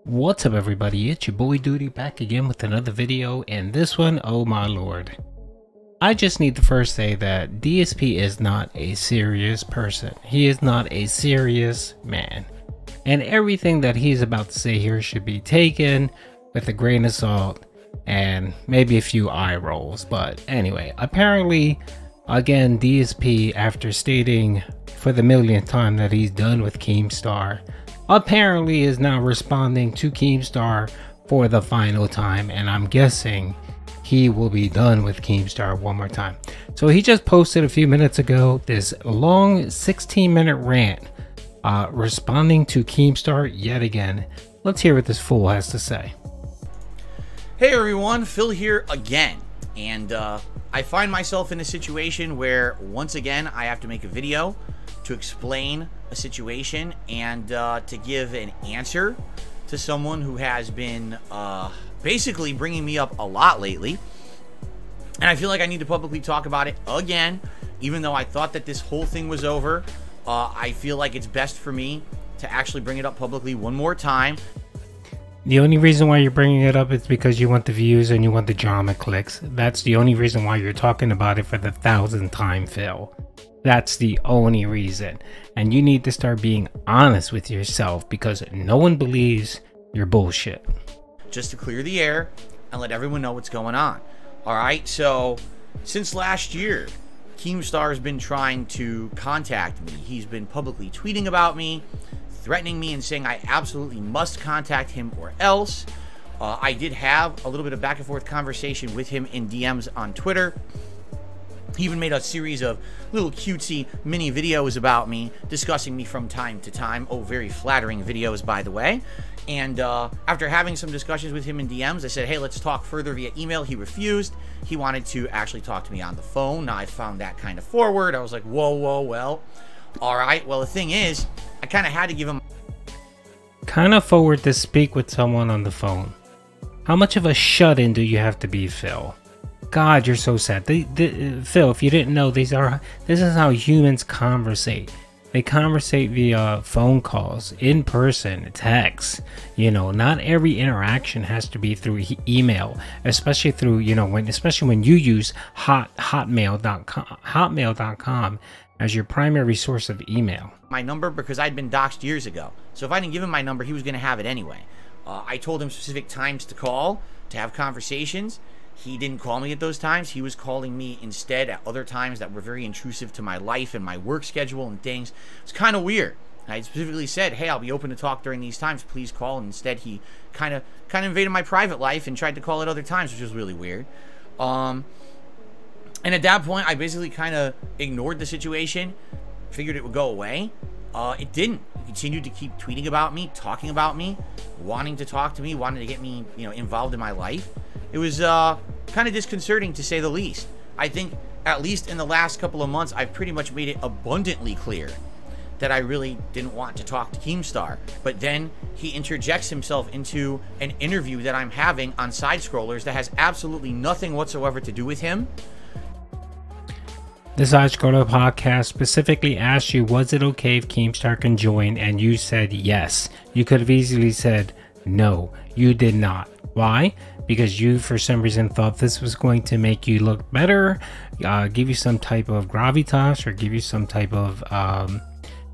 What's up everybody, it's your boy Duty back again with another video, and this one, oh my lord. I just need to first say that DSP is not a serious person. He is not a serious man. And everything that he's about to say here should be taken with a grain of salt and maybe a few eye rolls. But anyway, apparently, again, DSP, after stating for the millionth time that he's done with KeemStar, apparently is now responding to KeemStar for the final time, and I'm guessing he will be done with KeemStar one more time. So he just posted a few minutes ago this long 16-minute rant responding to KeemStar yet again. Let's hear what this fool has to say. Hey everyone, Phil here again, and I find myself in a situation where once again I have to make a video to explain a situation and to give an answer to someone who has been basically bringing me up a lot lately, and I feel like I need to publicly talk about it again. Even though I thought that this whole thing was over, I feel like it's best for me to actually bring it up publicly one more time. The only reason why you're bringing it up is because you want the views and you want the drama clicks. That's the only reason why you're talking about it for the 1,000th time, Phil. That's the only reason. And you need to start being honest with yourself, because no one believes your bullshit. Just to clear the air and let everyone know what's going on. Alright, so since last year, KeemStar has been trying to contact me. He's been publicly tweeting about me, threatening me and saying I absolutely must contact him or else. I did have a little bit of back and forth conversation with him in DMs on Twitter. He even made a series of little cutesy mini videos about me, discussing me from time to time. Oh, very flattering videos, by the way. And after having some discussions with him in DMs, I said, hey, let's talk further via email. He refused. He wanted to actually talk to me on the phone. Now, I found that kind of forward. I was like, whoa, well, all right. Well, the thing is, I kind of had to give him... Kind of forward to speak with someone on the phone. How much of a shut-in do you have to be, Phil? God, you're so sad. Phil, if you didn't know, this is how humans conversate. They conversate via phone calls, in person, text. You know, not every interaction has to be through email, especially through, you know, especially when you use hotmail.com as your primary source of email. My number, because I'd been doxxed years ago. So if I didn't give him my number, he was going to have it anyway. I told him specific times to call, to have conversations. He didn't call me at those times. He was calling me instead at other times that were very intrusive to my life and my work schedule and things. It's kind of weird. I specifically said, hey, I'll be open to talk during these times. Please call. And instead, he kind of invaded my private life and tried to call at other times, which was really weird. And at that point, I basically kind of ignored the situation, figured it would go away. It didn't. He continued to keep tweeting about me, talking about me, wanting to talk to me, wanting to get me, you know, involved in my life. It was kind of disconcerting, to say the least. I think, at least in the last couple of months, I've pretty much made it abundantly clear that I really didn't want to talk to KeemStar. But then he interjects himself into an interview that I'm having on Side Scrollers that has absolutely nothing whatsoever to do with him. The Side Scroller podcast specifically asked you, was it okay if KeemStar can join? And you said yes. You could have easily said no. You did not. Why? Because you, for some reason, thought this was going to make you look better, give you some type of gravitas, or give you some type of,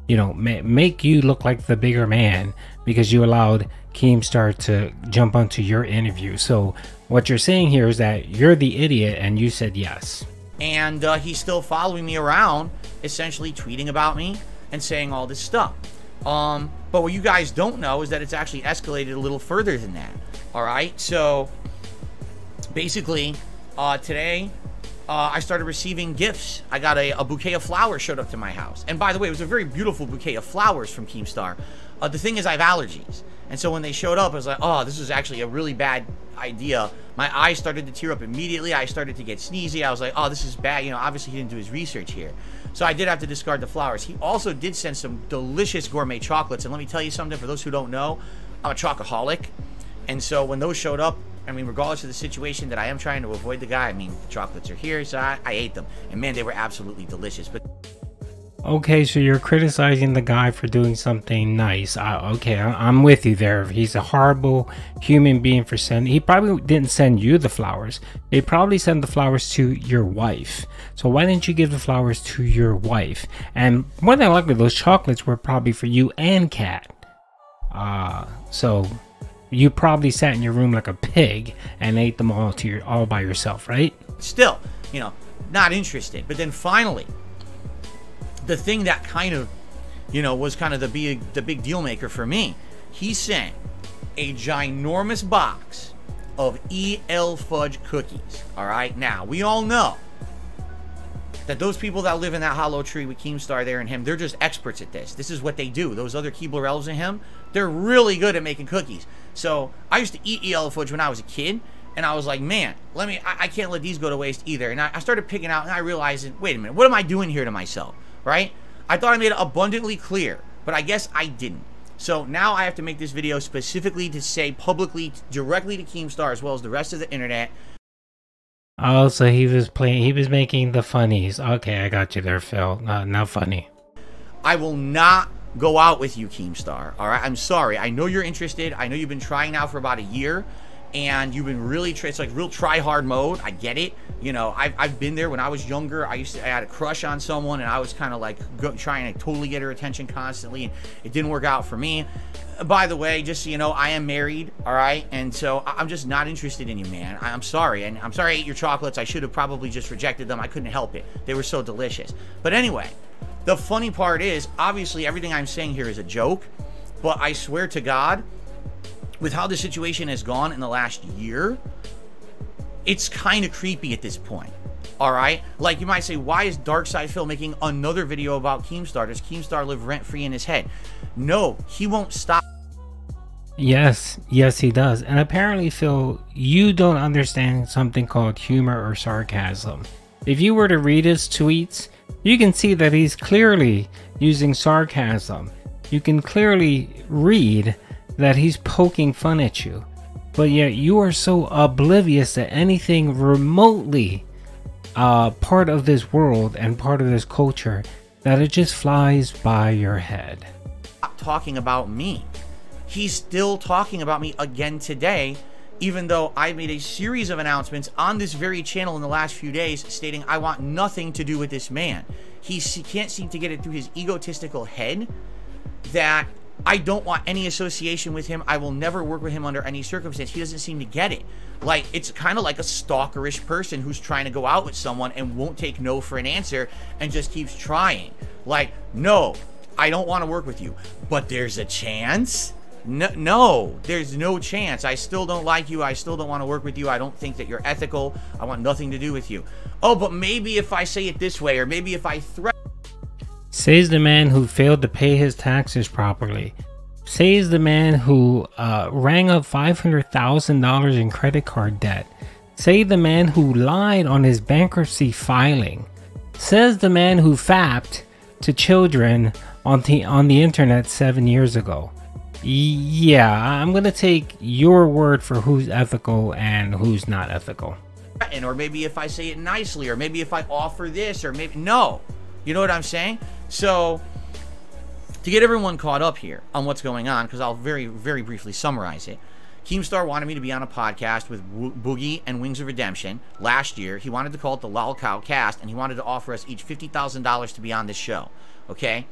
you know, make you look like the bigger man, because you allowed KeemStar to jump onto your interview. So what you're saying here is that you're the idiot and you said yes. And he's still following me around, essentially tweeting about me and saying all this stuff. But what you guys don't know is that it's actually escalated a little further than that. All right, so basically, today I started receiving gifts. I got a bouquet of flowers showed up to my house. And by the way, it was a very beautiful bouquet of flowers from KeemStar. The thing is, I have allergies. And so when they showed up, I was like, oh, this is actually a really bad idea. My eyes started to tear up immediately. I started to get sneezy. I was like, oh, this is bad. You know, obviously he didn't do his research here. So I did have to discard the flowers. He also did send some delicious gourmet chocolates. And let me tell you something, for those who don't know, I'm a chocoholic. And so when those showed up, I mean, regardless of the situation that I am trying to avoid the guy, I mean, the chocolates are here, so I ate them. And man, they were absolutely delicious. But Okay, so you're criticizing the guy for doing something nice. Okay, I'm with you there. He's a horrible human being for sending. He probably didn't send you the flowers. They probably sent the flowers to your wife. So why didn't you give the flowers to your wife? And more than likely, those chocolates were probably for you and Kat. So you probably sat in your room like a pig and ate them all by yourself, right? Still, you know, not interested. But then finally, the thing that kind of, you know, was kind of the big deal maker for me, he sent a ginormous box of EL fudge cookies. All right, now we all know that those people that live in that hollow tree with KeemStar there and him, they're just experts at this. This is what they do. Those other Keebler elves and him, they're really good at making cookies. So I used to eat EL fudge when I was a kid, and I was like, man, I can't let these go to waste either. And I started picking out, and I realized, wait a minute, what am I doing here to myself? Right? I thought I made it abundantly clear, but I guess I didn't. So now I have to make this video specifically to say publicly, directly to KeemStar, as well as the rest of the internet. Oh, so he was making the funnies. Okay, I got you there, Phil. Not funny. I will not go out with you, KeemStar. All right, I'm sorry. I know you're interested. I know you've been trying now for about a year, and you've been really it's like real try hard mode. I get it. You know, I've been there when I was younger. I had a crush on someone, and I was kind of like trying to totally get her attention constantly, and it didn't work out for me. By the way, just so you know, I am married, all right? And so I'm just not interested in you, man. I'm sorry. And I'm sorry I ate your chocolates. I should have probably just rejected them. I couldn't help it. They were so delicious. But anyway, the funny part is, obviously, everything I'm saying here is a joke. But I swear to God, with how the situation has gone in the last year, it's kind of creepy at this point. All right, like you might say, why is Darkside Phil making another video about KeemStar? Does KeemStar live rent-free in his head? No, he won't stop. Yes, he does. And apparently, Phil, you don't understand something called humor or sarcasm. If you were to read his tweets, you can see that he's clearly using sarcasm. You can clearly read that he's poking fun at you. But yet you are so oblivious to anything remotely part of this world and part of this culture that it just flies by your head. Talking about me. He's still talking about me again today, even though I made a series of announcements on this very channel in the last few days stating I want nothing to do with this man. He can't seem to get it through his egotistical head that I don't want any association with him. I will never work with him under any circumstance. He doesn't seem to get it. Like, it's kind of like a stalkerish person who's trying to go out with someone and won't take no for an answer and just keeps trying. Like, no, I don't want to work with you, but there's a chance. No, there's no chance. I still don't like you. I still don't want to work with you. I don't think that you're ethical. I want nothing to do with you. Oh, but maybe if I say it this way, or maybe if I threaten. Says the man who failed to pay his taxes properly. Says the man who rang up $500,000 in credit card debt. Say the man who lied on his bankruptcy filing. Says the man who fapped to children on the internet 7 years ago. Yeah, I'm gonna take your word for who's ethical and who's not ethical. Or maybe if I say it nicely, or maybe if I offer this, or maybe no. You know what I'm saying? So, to get everyone caught up here on what's going on, because I'll very, very briefly summarize it. KeemStar wanted me to be on a podcast with Boogie and Wings of Redemption last year. He wanted to call it the Lol Cow Cast, and he wanted to offer us each $50,000 to be on this show. Okay?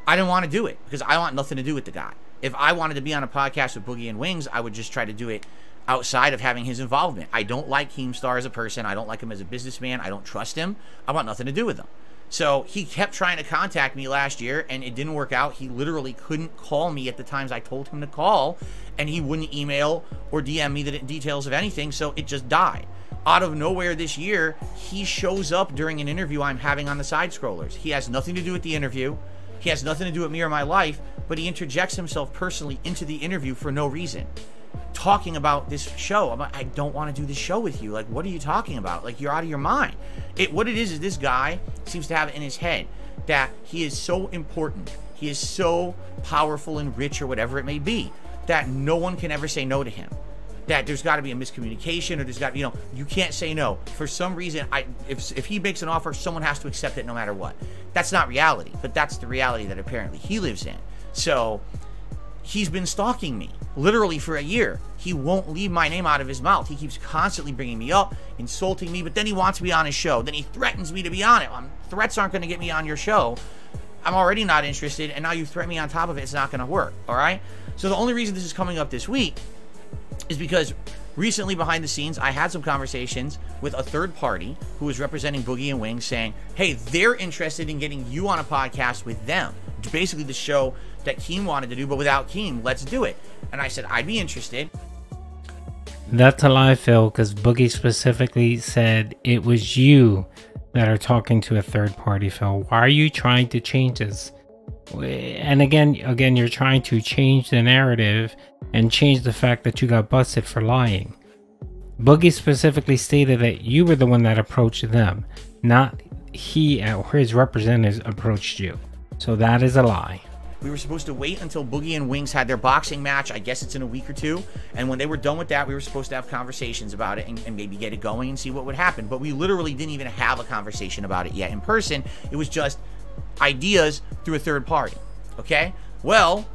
I didn't want to do it, because I want nothing to do with the guy. If I wanted to be on a podcast with Boogie and Wings, I would just try to do it outside of having his involvement. I don't like KeemStar as a person. I don't like him as a businessman. I don't trust him. I want nothing to do with him. So he kept trying to contact me last year, and it didn't work out. He literally couldn't call me at the times I told him to call, and he wouldn't email or DM me the details of anything, so it just died. Out of nowhere this year, he shows up during an interview I'm having on the Side Scrollers. He has nothing to do with the interview. He has nothing to do with me or my life, but he interjects himself personally into the interview for no reason. Talking about this show. I'm like, I don't want to do this show with you. Like, what are you talking about? Like, you're out of your mind. What it is this guy seems to have it in his head that he is so important. He is so powerful and rich, or whatever it may be, that no one can ever say no to him. that there's got to be a miscommunication, or there's got, you can't say no. For some reason, if he makes an offer, someone has to accept it no matter what. That's not reality, but that's the reality that apparently he lives in. So he's been stalking me literally for a year. He won't leave my name out of his mouth. He keeps constantly bringing me up, insulting me, but then he wants me on his show. Then he threatens me to be on it. Threats aren't going to get me on your show. I'm already not interested, and now you threaten me on top of it. It's not going to work, all right? So the only reason this is coming up this week is because recently, behind the scenes, I had some conversations with a third party who was representing Boogie and Wings, saying, hey, they're interested in getting you on a podcast with them. Basically the show that Keem wanted to do, but without Keem, let's do it. And I said, I'd be interested. That's a lie, Phil, because Boogie specifically said it was you that are talking to a third party, Phil. Why are you trying to change this? And again, you're trying to change the narrative and change the fact that you got busted for lying. Boogie specifically stated that you were the one that approached them, not he or his representatives approached you. So that is a lie. We were supposed to wait until Boogie and Wings had their boxing match. I guess it's in a week or two. And when they were done with that, we were supposed to have conversations about it and maybe get it going and see what would happen. But we literally didn't even have a conversation about it yet in person. It was just ideas through a third party. Okay? Well,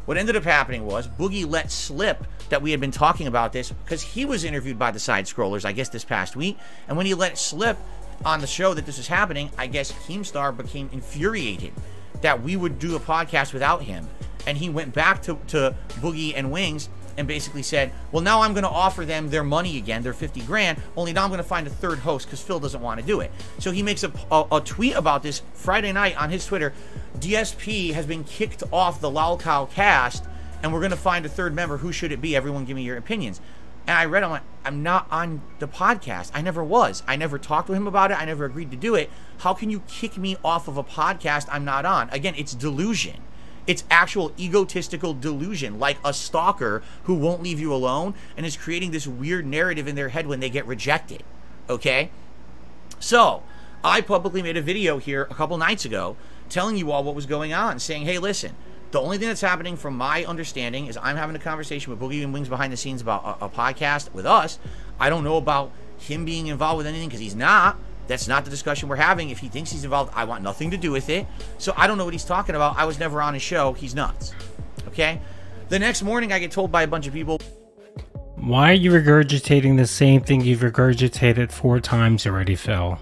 what ended up happening was Boogie let slip that we had been talking about this because he was interviewed by the Side Scrollers, I guess, this past week. And when he let it slip on the show that this was happening, I guess KeemStar became infuriated that we would do a podcast without him. And he went back to Boogie and Wings and basically said, well, now I'm going to offer them their money again, their 50 grand, only now I'm going to find a third host because Phil doesn't want to do it. So he makes a tweet about this Friday night on his Twitter. DSP has been kicked off the Lalcow cast, and we're going to find a third member. Who should it be? Everyone give me your opinions. And I read, I'm like, I'm not on the podcast. I never was. I never talked to him about it. I never agreed to do it. How can you kick me off of a podcast I'm not on? Again, it's delusion. It's actual egotistical delusion, like a stalker who won't leave you alone and is creating this weird narrative in their head when they get rejected, okay? So, I publicly made a video here a couple nights ago telling you all what was going on, saying, hey, listen, the only thing that's happening from my understanding is I'm having a conversation with Boogie and Wings behind the scenes about a podcast with us. I don't know about him being involved with anything because he's not. That's not the discussion we're having. If he thinks he's involved, I want nothing to do with it. So I don't know what he's talking about. I was never on his show. He's nuts. Okay? The next morning, I get told by a bunch of people, why are you regurgitating the same thing you've regurgitated 4 times already, Phil?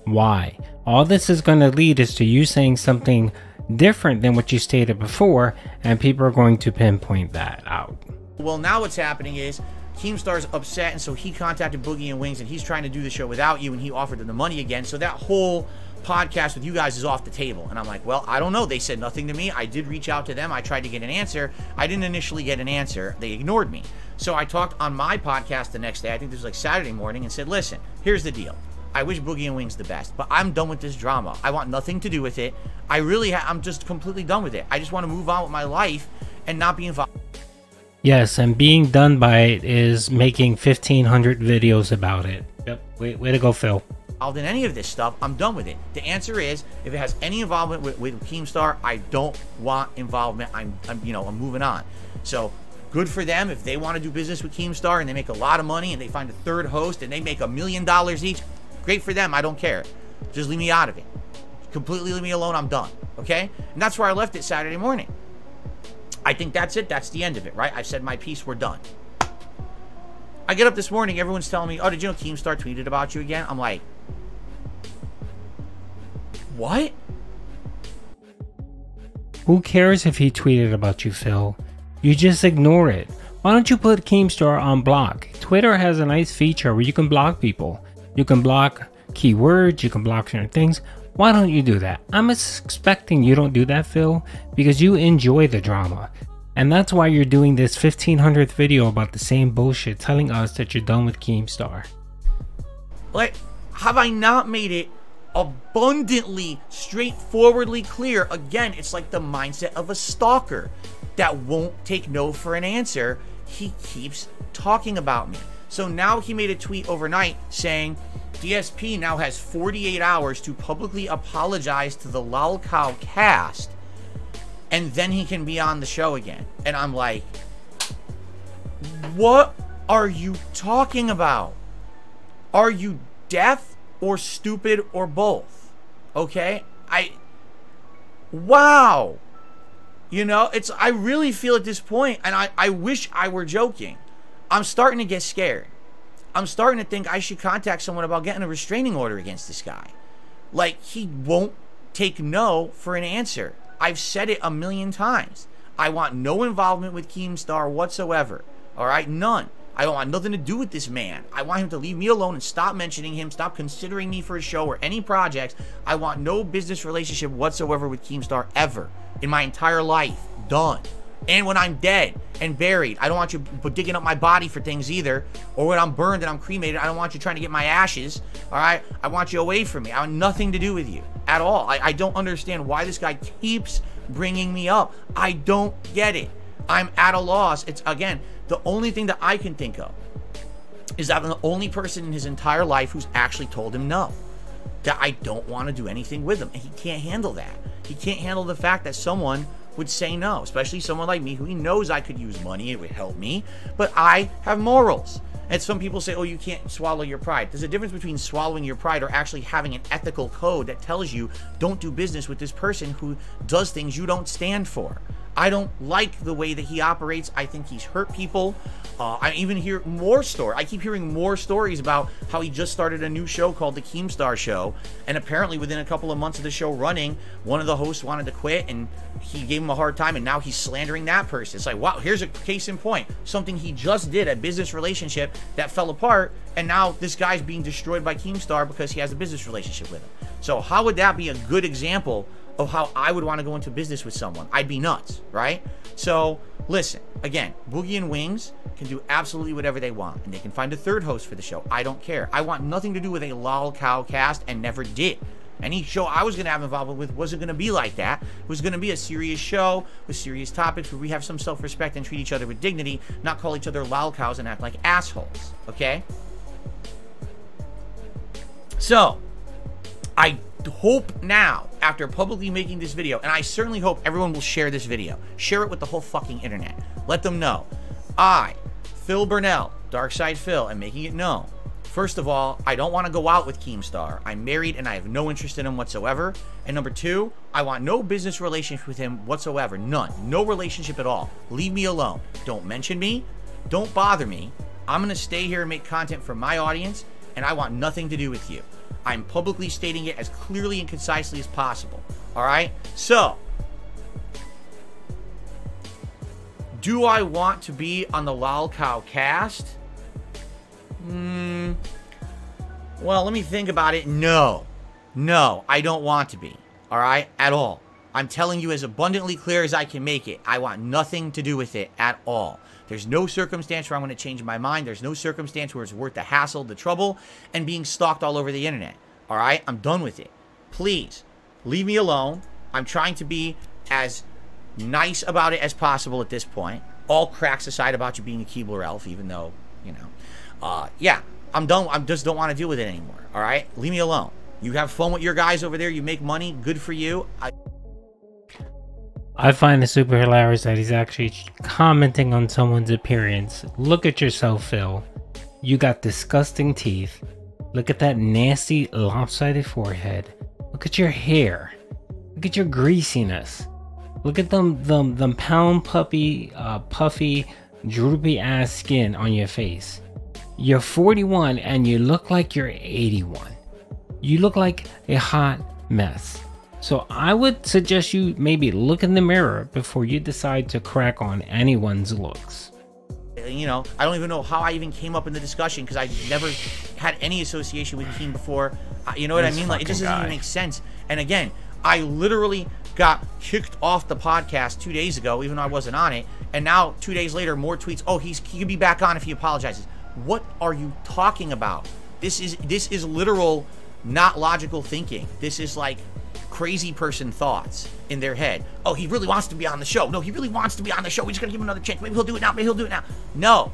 Why? All this is going to lead is to you saying something different than what you stated before, and people are going to pinpoint that out. Well, now what's happening is KeemStar's upset, and so he contacted Boogie and Wings, and he's trying to do the show without you, and he offered them the money again. So that whole podcast with you guys is off the table. And I'm like, well, I don't know. They said nothing to me. I did reach out to them. I tried to get an answer. I didn't initially get an answer. They ignored me. So I talked on my podcast the next day, I think this was like Saturday morning, and said, listen, here's the deal. I wish Boogie and Wings the best, but I'm done with this drama. I want nothing to do with it. I'm just completely done with it. I just want to move on with my life and not be involved. Yes, and being done by it is making 1,500 videos about it. Yep, way to go, Phil. Involved in any of this stuff, I'm done with it. The answer is, if it has any involvement with KeemStar, I don't want involvement. I'm moving on. So good for them if they want to do business with KeemStar and they make a lot of money and they find a third host and they make $1 million each. Great for them. I don't care. Just leave me out of it. Completely leave me alone. I'm done. Okay? And that's where I left it Saturday morning. I think that's it. That's the end of it, right? I've said my piece. We're done. I get up this morning. Everyone's telling me, oh, did you know KeemStar tweeted about you again? I'm like, what? Who cares if he tweeted about you, Phil? You just ignore it. Why don't you put KeemStar on block? Twitter has a nice feature where you can block people. You can block keywords, you can block certain things. Why don't you do that? I'm expecting you don't do that, Phil, because you enjoy the drama. And that's why you're doing this 1,500th video about the same bullshit, telling us that you're done with KeemStar. Like, have I not made it abundantly, straightforwardly clear? Again, it's like the mindset of a stalker that won't take no for an answer. He keeps talking about me. So now he made a tweet overnight saying DSP now has 48 hours to publicly apologize to the Lalcow cast, and then he can be on the show again. And I'm like, what are you talking about? Are you deaf or stupid or both? Okay? Wow. You know, I really feel at this point, and I wish I were joking. I'm starting to get scared. I'm starting to think I should contact someone about getting a restraining order against this guy. Like, he won't take no for an answer. I've said it a million times. I want no involvement with KeemStar whatsoever. All right? None. I don't want nothing to do with this man. I want him to leave me alone and stop mentioning him, stop considering me for a show or any projects. I want no business relationship whatsoever with KeemStar ever in my entire life. Done. And when I'm dead and buried, I don't want you digging up my body for things either. Or when I'm burned and I'm cremated, I don't want you trying to get my ashes. All right? I want you away from me. I want nothing to do with you at all. I don't understand why this guy keeps bringing me up. I don't get it. I'm at a loss. It's, again, the only thing that I can think of is that I'm the only person in his entire life who's actually told him no. That I don't want to do anything with him. And he can't handle that. He can't handle the fact that someone would say no, especially someone like me who he knows I could use money, it would help me, but I have morals. And some people say, oh, you can't swallow your pride. There's a difference between swallowing your pride or actually having an ethical code that tells you don't do business with this person who does things you don't stand for. I don't like the way that he operates. I think he's hurt people. I even hear more stories. I keep hearing more stories about how he just started a new show called the KeemStar Show. And apparently within a couple of months of the show running, one of the hosts wanted to quit and he gave him a hard time. And now he's slandering that person. It's like, wow, here's a case in point. Something he just did, a business relationship that fell apart. And now this guy's being destroyed by KeemStar because he has a business relationship with him. So how would that be a good example of how I would want to go into business with someone? I'd be nuts, right? So listen, again, Boogie and Wings can do absolutely whatever they want, and they can find a third host for the show. I don't care. I want nothing to do with a lol cow cast, and never did. Any show I was going to have involvement with wasn't going to be like that. It was going to be a serious show with serious topics where we have some self-respect and treat each other with dignity, not call each other lol cows and act like assholes, okay? So I hope now, after publicly making this video, and I certainly hope everyone will share this video. Share it with the whole fucking internet. Let them know. I, Phil Burnell, Darkside Phil, am making it known. First of all, I don't want to go out with KeemStar. I'm married and I have no interest in him whatsoever. And number two, I want no business relationship with him whatsoever. None. No relationship at all. Leave me alone. Don't mention me. Don't bother me. I'm going to stay here and make content for my audience, and I want nothing to do with you. I'm publicly stating it as clearly and concisely as possible. All right? So, do I want to be on the Lol Cow cast? Well, let me think about it. No. No, I don't want to be. All right? At all. I'm telling you as abundantly clear as I can make it. I want nothing to do with it at all. There's no circumstance where I'm going to change my mind. There's no circumstance where it's worth the hassle, the trouble, and being stalked all over the internet. All right? I'm done with it. Please, leave me alone. I'm trying to be as nice about it as possible at this point. All cracks aside about you being a Keebler elf, even though, you know. Yeah, I'm done. I just don't want to deal with it anymore. All right? Leave me alone. You have fun with your guys over there. You make money. Good for you. I find it super hilarious that he's actually commenting on someone's appearance. Look at yourself, Phil. You got disgusting teeth. Look at that nasty lopsided forehead. Look at your hair. Look at your greasiness. Look at them pound puppy, puffy, droopy ass skin on your face. You're 41 and you look like you're 81. You look like a hot mess. So I would suggest you maybe look in the mirror before you decide to crack on anyone's looks. You know, I don't even know how I even came up in the discussion because I never had any association with Keem before. You know what I mean? Like, it just doesn't even make sense. And again, I literally got kicked off the podcast 2 days ago, even though I wasn't on it. And now 2 days later, more tweets. Oh, he can be back on if he apologizes. What are you talking about? This is literal, not logical thinking. This is like crazy person thoughts in their head. Oh, he really wants to be on the show. No, he really wants to be on the show. We just gotta give him another chance. Maybe he'll do it now. Maybe he'll do it now. No,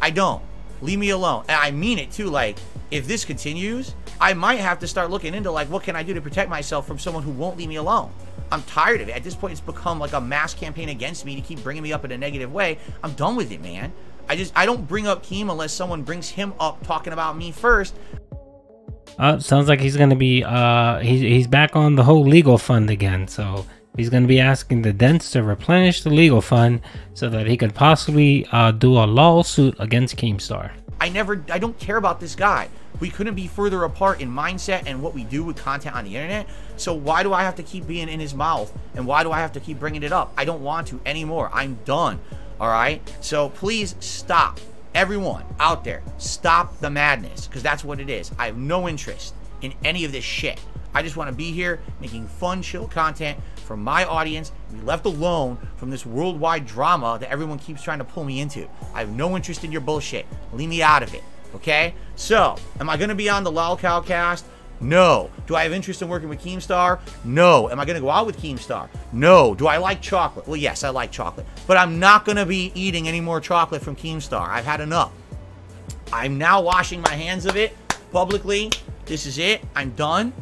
I don't. Leave me alone. And I mean it too. Like, if this continues, I might have to start looking into like, what can I do to protect myself from someone who won't leave me alone? I'm tired of it. At this point, it's become like a mass campaign against me to keep bringing me up in a negative way. I'm done with it, man. I don't bring up Keem unless someone brings him up talking about me first. Sounds like he's gonna be he's back on the whole legal fund again. So he's gonna be asking the Dents to replenish the legal fund so that he could possibly do a lawsuit against KeemStar. I don't care about this guy. We couldn't be further apart in mindset and what we do with content on the internet. So why do I have to keep being in his mouth? And why do I have to keep bringing it up? I don't want to anymore. I'm done. All right. So please stop. Everyone out there, stop the madness, because that's what it is. I have no interest in any of this shit. I just want to be here making fun, chill content for my audience, be left alone from this worldwide drama that everyone keeps trying to pull me into. I have no interest in your bullshit. Leave me out of it, okay? So, am I going to be on the LolCowcast? No. Do I have interest in working with KeemStar? No. Am I going to go out with KeemStar? No. Do I like chocolate? Well, yes, I like chocolate. But I'm not going to be eating any more chocolate from KeemStar. I've had enough. I'm now washing my hands of it publicly. This is it. I'm done.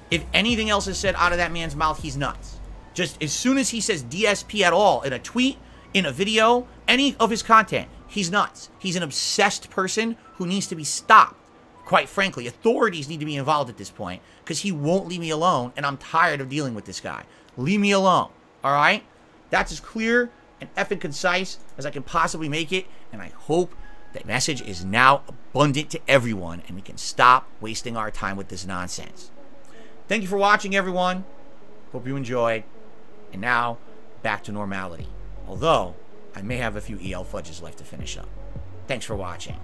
If anything else is said out of that man's mouth, he's nuts. Just as soon as he says DSP at all in a tweet, in a video, any of his content, he's nuts. He's an obsessed person who needs to be stopped. Quite frankly, authorities need to be involved at this point because he won't leave me alone, and I'm tired of dealing with this guy. Leave me alone, all right? That's as clear and effing concise as I can possibly make it, and I hope that message is now abundant to everyone, and we can stop wasting our time with this nonsense. Thank you for watching, everyone. Hope you enjoyed. And now, back to normality. Although, I may have a few EL fudges left to finish up. Thanks for watching.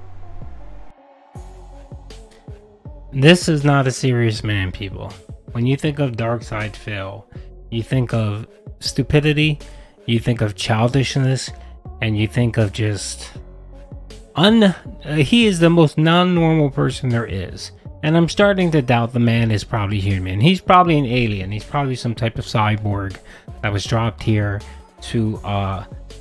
This is not a serious man, people. When you think of Dark Side Phil, you think of stupidity, you think of childishness, and you think of just he is the most non-normal person there is. And I'm starting to doubt the man is probably human. He's probably an alien. He's probably some type of cyborg that was dropped here to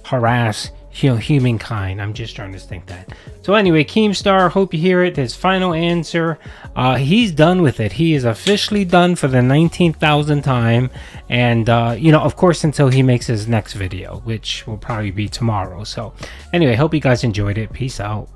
harass humankind. I'm just trying to think that. So anyway, KeemStar, hope you hear it. His final answer, he's done with it. He is officially done for the 19,000th time. And, you know, of course, until he makes his next video, which will probably be tomorrow. So anyway, hope you guys enjoyed it. Peace out.